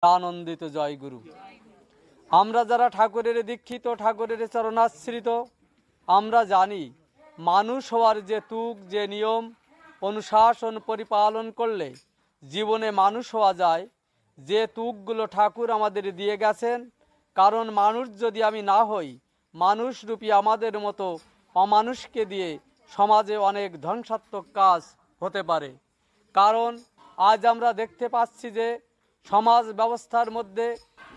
আনন্দিত জয় গুরু। আমরা যারা ঠাকুরের দীক্ষিত, ঠাকুরের চরণাশ্রিত, আমরা জানি মানুষ হওয়ার যে তুক, যে নিয়ম অনুশাসন পরিপালন করলে জীবনে মানুষ হওয়া যায়, যে তুকগুলো ঠাকুর আমাদের দিয়ে গেছেন। কারণ মানুষ যদি আমি না হই, মানুষরূপী আমাদের মতো অমানুষকে দিয়ে সমাজে অনেক ধ্বংসাত্মক কাজ হতে পারে। কারণ আজ আমরা দেখতে পাচ্ছি যে সমাজ ব্যবস্থার মধ্যে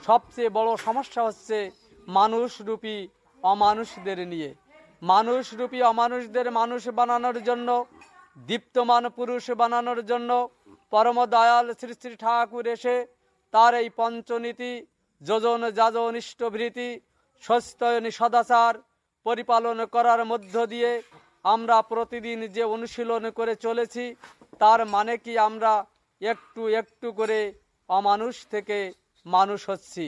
সবচেয়ে বড় সমস্যা হচ্ছে মানুষরূপী অমানুষদের নিয়ে। মানুষরূপী অমানুষদের মানুষ বানানোর জন্য, দীপ্তমান পুরুষ বানানোর জন্য পরম দয়াল শ্রী শ্রী ঠাকুর এসে তার এই পঞ্চনীতি, যোজন যাজন ইষ্টভৃতি সস্তয়নী সদাচার পরিপালন করার মধ্য দিয়ে আমরা প্রতিদিন যে অনুশীলন করে চলেছি, তার মানে কি আমরা একটু একটু করে অমানুষ থেকে মানুষ হচ্ছি।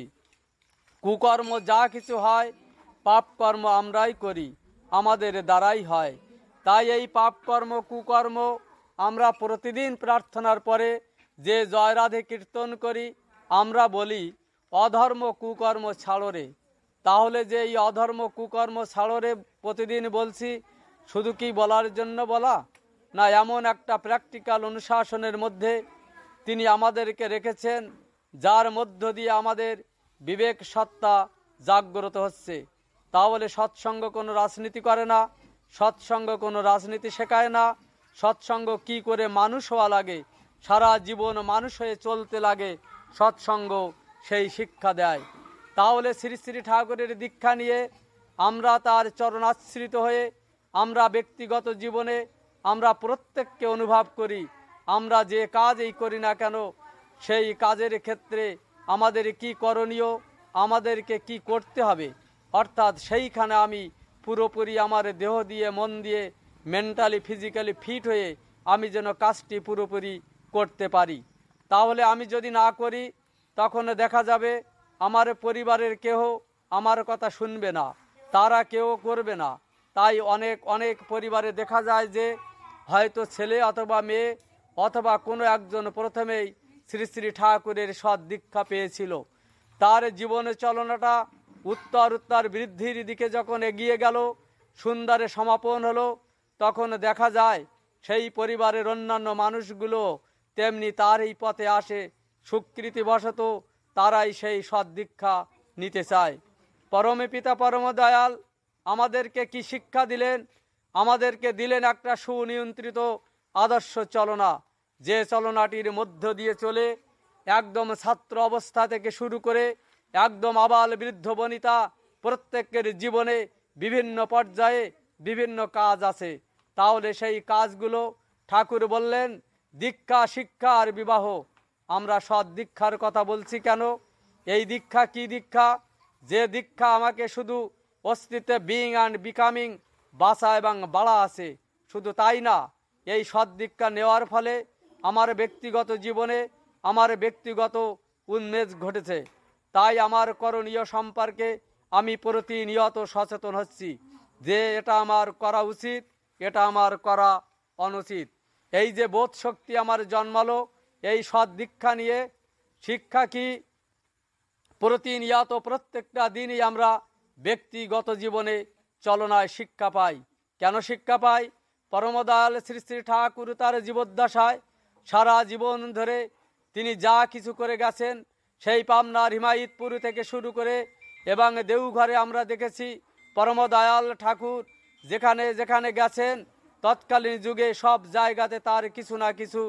কুকর্ম যা কিছু হয়, পাপকর্ম আমরাই করি, আমাদের দ্বারাই হয়। তাই এই পাপকর্ম কুকর্ম আমরা প্রতিদিন প্রার্থনার পরে যে জয় রাধে কীর্তন করি, আমরা বলি অধর্ম কুকর্ম ছাড়ো রে। তাহলে যে এই অধর্ম কুকর্ম ছাড়ো রে প্রতিদিন বলছি, শুধু কি বলার জন্য বলা না, এমন একটা প্র্যাকটিক্যাল অনুশাসনের মধ্যে তিনি আমাদেরকে রেখেছেন, যার মধ্য দিয়ে আমাদের বিবেক সত্তা জাগ্রত হচ্ছে। তাহলে সৎসঙ্গ কোনো রাজনীতি করে না, সৎসঙ্গ কোনো রাজনীতি শেখায় না। সৎসঙ্গ কি করে মানুষ হওয়া লাগে, সারা জীবন মানুষ হয়ে চলতে লাগে, সৎসঙ্গ সেই শিক্ষা দেয়। তাহলে শ্রী শ্রী ঠাকুরের দীক্ষা নিয়ে আমরা তার চরণাশ্রিত হয়ে আমরা ব্যক্তিগত জীবনে আমরা প্রত্যেককে অনুভব করি, আমরা যে কাজই করি না কেন সেই কাজের ক্ষেত্রে আমাদের কি করণীয়, আমাদেরকে কি করতে হবে। অর্থাৎ সেইখানে আমি পুরোপুরি আমার দেহ দিয়ে, মন দিয়ে, মেন্টালি ফিজিক্যালি ফিট হয়ে আমি যেন কাজটি পুরোপুরি করতে পারি। তাহলে আমি যদি না করি, তখন দেখা যাবে আমার পরিবারের কেউ আমার কথা শুনবে না, তারা কেউ করবে না। তাই অনেক অনেক পরিবারে দেখা যায় যে হয়তো ছেলে অথবা মেয়ে অথবা কোনো একজন প্রথমেই শ্রী শ্রী ঠাকুরের সৎ দীক্ষা পেয়েছিল, তার জীবনে চলনাটা উত্তর উত্তর বৃদ্ধির দিকে যখন এগিয়ে গেল, সুন্দরে সমাপন হলো, তখন দেখা যায় সেই পরিবারের অন্যান্য মানুষগুলো তেমনি তার এই পথে আসে, স্বীকৃতিবশত তারাই সেই সৎ দীক্ষা নিতে চায়। পরমে পিতা পরম দয়াল আমাদেরকে কি শিক্ষা দিলেন? আমাদেরকে দিলেন একটা সুনিয়ন্ত্রিত আদর্শ চলনা, যে চলনাটির মধ্য দিয়ে চলে একদম ছাত্র অবস্থা থেকে শুরু করে একদম আবাল বৃদ্ধ বনিতা প্রত্যেকের জীবনে বিভিন্ন পর্যায়ে বিভিন্ন কাজ আছে। তাহলে সেই কাজগুলো ঠাকুর বললেন দীক্ষা, শিক্ষা আর বিবাহ। আমরা সৎ দীক্ষার কথা বলছি কেন? এই দীক্ষা কি দীক্ষা? যে দীক্ষা আমাকে শুধু অস্তিত্বে বিইং অ্যান্ড বিকামিং বাঁচা এবং বাড়া আছে, শুধু তাই না, এই সৎ দীক্ষা নেওয়ার ফলে আমার ব্যক্তিগত জীবনে আমার ব্যক্তিগত উন্মেষ ঘটেছে। তাই আমার করণীয় সম্পর্কে আমি প্রতিনিয়ত সচেতন হচ্ছি যে এটা আমার করা উচিত, এটা আমার করা অনুচিত। এই যে বোধ শক্তি আমার জন্মালো এই সৎ দীক্ষা নিয়ে, শিক্ষা কি? প্রতিনিয়ত প্রত্যেকটা দিনই আমরা ব্যক্তিগত জীবনে চলনায় শিক্ষা পাই। কেন শিক্ষা পাই? পরমদয়াল শ্রী শ্রী ঠাকুর তার জীবদ্দশায় সারা জীবন ধরে তিনি যা কিছু করে গেছেন, সেই পাবনার হিমায়তপুর থেকে শুরু করে এবং দেওঘরে আমরা দেখেছি পরমদয়াল ঠাকুর যেখানে যেখানে গেছেন তৎকালীন যুগে সব জায়গাতে তার কিছু না কিছু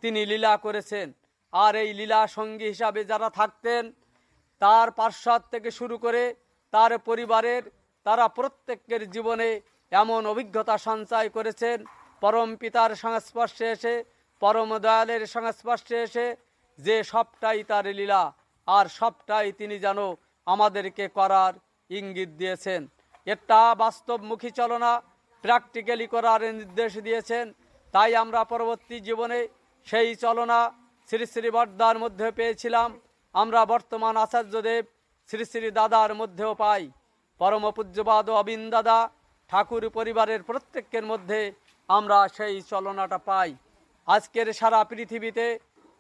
তিনি লীলা করেছেন। আর এই লীলা সঙ্গী হিসাবে যারা থাকতেন, তার পার্শ্বদ থেকে শুরু করে তার পরিবারের, তারা প্রত্যেকের জীবনে এমন অভিজ্ঞতা সঞ্চয় করেছেন, পরম পিতার সংস্পর্শে এসে, পরম দয়ালের সংস্পর্শে এসে, যে সবটাই তার লীলা আর সবটাই তিনি যেন আমাদেরকে করার ইঙ্গিত দিয়েছেন। এটা বাস্তবমুখী চলনা প্র্যাকটিক্যালি করার নির্দেশ দিয়েছেন। তাই আমরা পরবর্তী জীবনে সেই চলনা শ্রী শ্রী বর্দার মধ্যে পেয়েছিলাম, আমরা বর্তমান আচার্যদেব শ্রী শ্রী দাদার মধ্যেও পাই। পরম পূজ্যপাদ অবিন দাদা ঠাকুর পরিবারের প্রত্যেকের মধ্যে আমরা সেই চলনাটা পাই। আজকের সারা পৃথিবীতে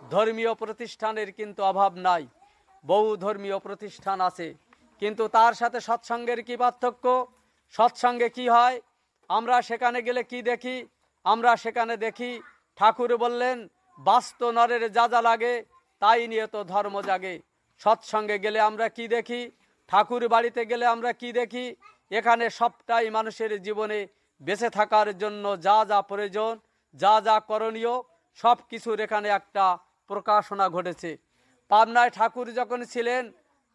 ধর্মীয় প্রতিষ্ঠানের কিন্তু অভাব নাই। বহু ধর্মীয় প্রতিষ্ঠান আছে, কিন্তু তার সাথে সৎসঙ্গের কি পার্থক্য? সৎসঙ্গে কি হয়? আমরা সেখানে গেলে কি দেখি? আমরা সেখানে দেখি ঠাকুর বললেন, বাস্তু নরের যা যা লাগে তাই নিয়ে তো ধর্ম জাগে। সৎসঙ্গে গেলে আমরা কি দেখি? ঠাকুর বাড়িতে গেলে আমরা কি দেখি? এখানে সবটাই মানুষের জীবনে বেঁচে থাকার জন্য যা যা প্রয়োজন, যা যা করণীয়, সব কিছুর এখানে একটা প্রকাশনা ঘটেছে। পাবনায় ঠাকুর যখন ছিলেন,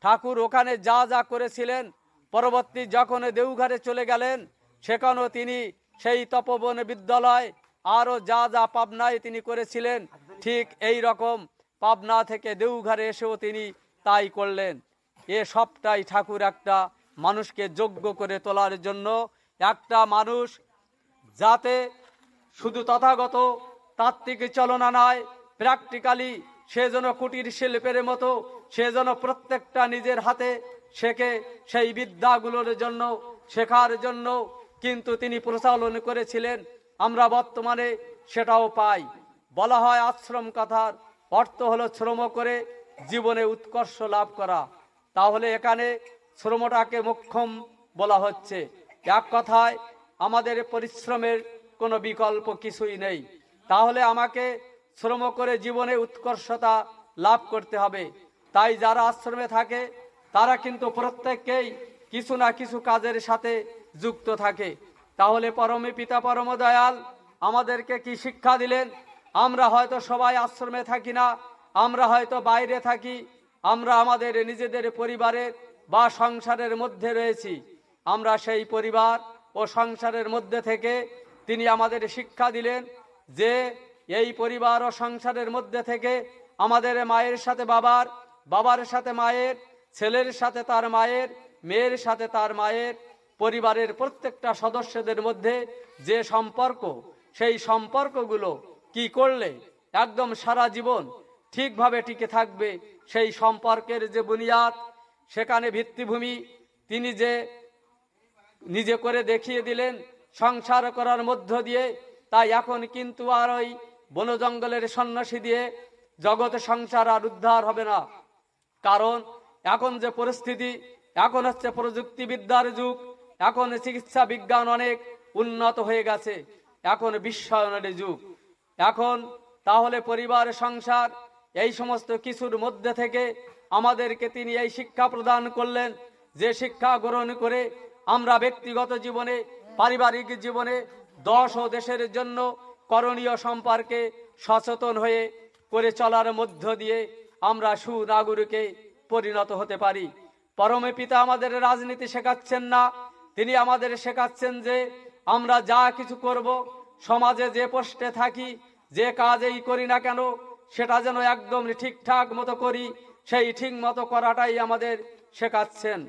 ঠাকুর ওখানে যা যা করেছিলেন, পরবর্তী যখন দেওঘরে চলে গেলেন, সেখানেও তিনি সেই তপবন বিদ্যালয় আরও যা যা পাবনায় তিনি করেছিলেন, ঠিক এই রকম পাবনা থেকে দেওঘরে এসেও তিনি তাই করলেন। এ সবটাই ঠাকুর একটা মানুষকে যোগ্য করে তোলার জন্য, একটা মানুষ যাতে শুধু তথাগত তাত্ত্বিক চলনা নয়, প্র্যাকটিক্যালি সে যেন কুটির শিল্পের মতো সে যেন প্রত্যেকটা নিজের হাতে শেখে, সেই বিদ্যাগুলোর জন্য শেখার জন্য কিন্তু তিনি প্রচলন করেছিলেন। আমরা বর্তমানে সেটাও পাই। বলা হয় আশ্রম কথার অর্থ হলো শ্রম করে জীবনে উৎকর্ষ লাভ করা। তাহলে এখানে শ্রমটাকে মোক্ষম বলা হচ্ছে। এক কথায় আমাদের পরিশ্রমের কোনো বিকল্প কিছুই নেই। তাহলে আমাকে শ্রম করে জীবনে উৎকর্ষতা লাভ করতে হবে। তাই যারা আশ্রমে থাকে তারা কিন্তু প্রত্যেককেই কিছু না কিছু কাজের সাথে যুক্ত থাকে। তাহলে পরমে পিতা পরম দয়াল আমাদেরকে কি শিক্ষা দিলেন? আমরা হয়তো সবাই আশ্রমে থাকি না, আমরা হয়তো বাইরে থাকি, আমরা আমাদের নিজেদের পরিবারের বা সংসারের মধ্যে রয়েছি। আমরা সেই পরিবার ও সংসারের মধ্যে থেকে তিনি আমাদের শিক্ষা দিলেন যে এই পরিবার ও সংসারের মধ্যে থেকে আমাদের মায়ের সাথে বাবার, বাবার সাথে মায়ের, ছেলের সাথে তার মায়ের, মেয়ের সাথে তার মায়ের, পরিবারের প্রত্যেকটা সদস্যদের মধ্যে যে সম্পর্ক, সেই সম্পর্কগুলো কি করলে একদম সারা জীবন ঠিকভাবে টিকে থাকবে, সেই সম্পর্কের যে বুনিয়াদ, সেখানে ভিত্তিভূমি তিনি যে নিজে করে দেখিয়ে দিলেন সংসার করার মধ্য দিয়ে। তাই এখন কিন্তু আর ওই বন জঙ্গলের সন্ন্যাসী দিয়ে জগতে সংসার আর উদ্ধার হবে না। কারণ এখন যে পরিস্থিতি, এখন হচ্ছে প্রযুক্তিবিদ্যার যুগ, এখন চিকিৎসা বিজ্ঞান অনেক উন্নত হয়ে গেছে, এখন বিশ্বায়নের যুগ। এখন তাহলে পরিবার, সংসার, এই সমস্ত কিছুর মধ্যে থেকে আমাদেরকে তিনি এই শিক্ষা প্রদান করলেন, যে শিক্ষা গ্রহণ করে আমরা ব্যক্তিগত জীবনে, পারিবারিক জীবনে, দেশ ও দেশের জন্য করণীয় সম্পর্কে সচেতন হয়ে করে চলার মধ্য দিয়ে আমরা সুনাগরিকে পরিণত হতে পারি। পরমে পিতা আমাদের রাজনীতি শেখাচ্ছেন না, তিনি আমাদের শেখাচ্ছেন যে আমরা যা কিছু করব, সমাজে যে পোস্টে থাকি, যে কাজেই করি না কেন, সেটা যেন একদম ঠিকঠাক মতো করি, সেই ঠিক মতো করাটাই আমাদের শেখাচ্ছেন।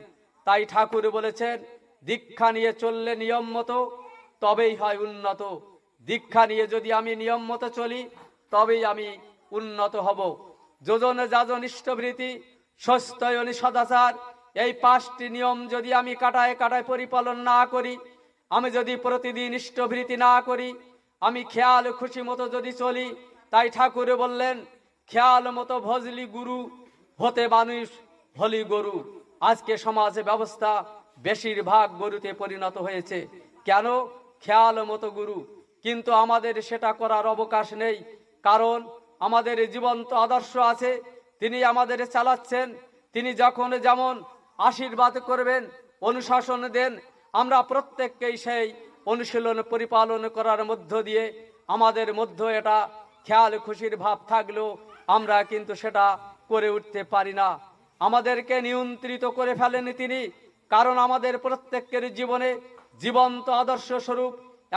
তাই ঠাকুর বলেছেন, দীক্ষা নিয়ে চললে নিয়ম মতো তবেই হয় উন্নত। দীক্ষা নিয়ে যদি আমি নিয়ম মতো চলি তবেই আমি উন্নত হব। যোজনে যাজন ইষ্টভৃতি স্বস্ত্যয়নি সদাচার, এই 5টি নিয়ম যদি আমি কাটায় কাটায় পরিপালন না করি, আমি যদি প্রতিদিন ইষ্টভৃতি না করি, আমি খেয়াল খুশি মতো যদি চলি, তাই ঠাকুর বললেন, খেয়াল মতো ভজলি গুরু, হতে মানুষ হলি গরু। আজকে সমাজে ব্যবস্থা বেশিরভাগ গরুতে পরিণত হয়েছে। কেন? খেয়াল মতো গুরু। কিন্তু আমাদের সেটা করার অবকাশ নেই, কারণ আমাদের জীবন্ত আদর্শ আছে, তিনি আমাদের চালাচ্ছেন। তিনি যখন যেমন আশীর্বাদ করবেন, অনুশাসন দেন, আমরা প্রত্যেককেই সেই অনুশীলন পরিপালন করার মধ্য দিয়ে আমাদের মধ্যে এটা খেয়াল খুশির ভাব থাকলেও আমরা কিন্তু সেটা করে উঠতে পারি না। আমাদেরকে নিয়ন্ত্রিত করে ফেলেন তিনি, কারণ আমাদের প্রত্যেকের জীবনে জীবন্ত আদর্শ স্বরূপ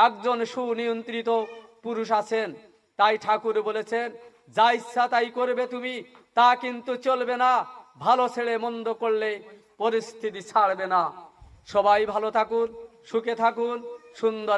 একজন সুনিয়ন্ত্রিত পুরুষ আছেন। তাই ঠাকুর বলেছেন, যা ইচ্ছা তাই করবে তুমি, তা কিন্তু চলবে না। ভালো ছেড়ে মন্দ করলে পরিস্থিতি ছাড়বে না। সবাই ভালো থাকুন, সুখে থাকুন, সুন্দর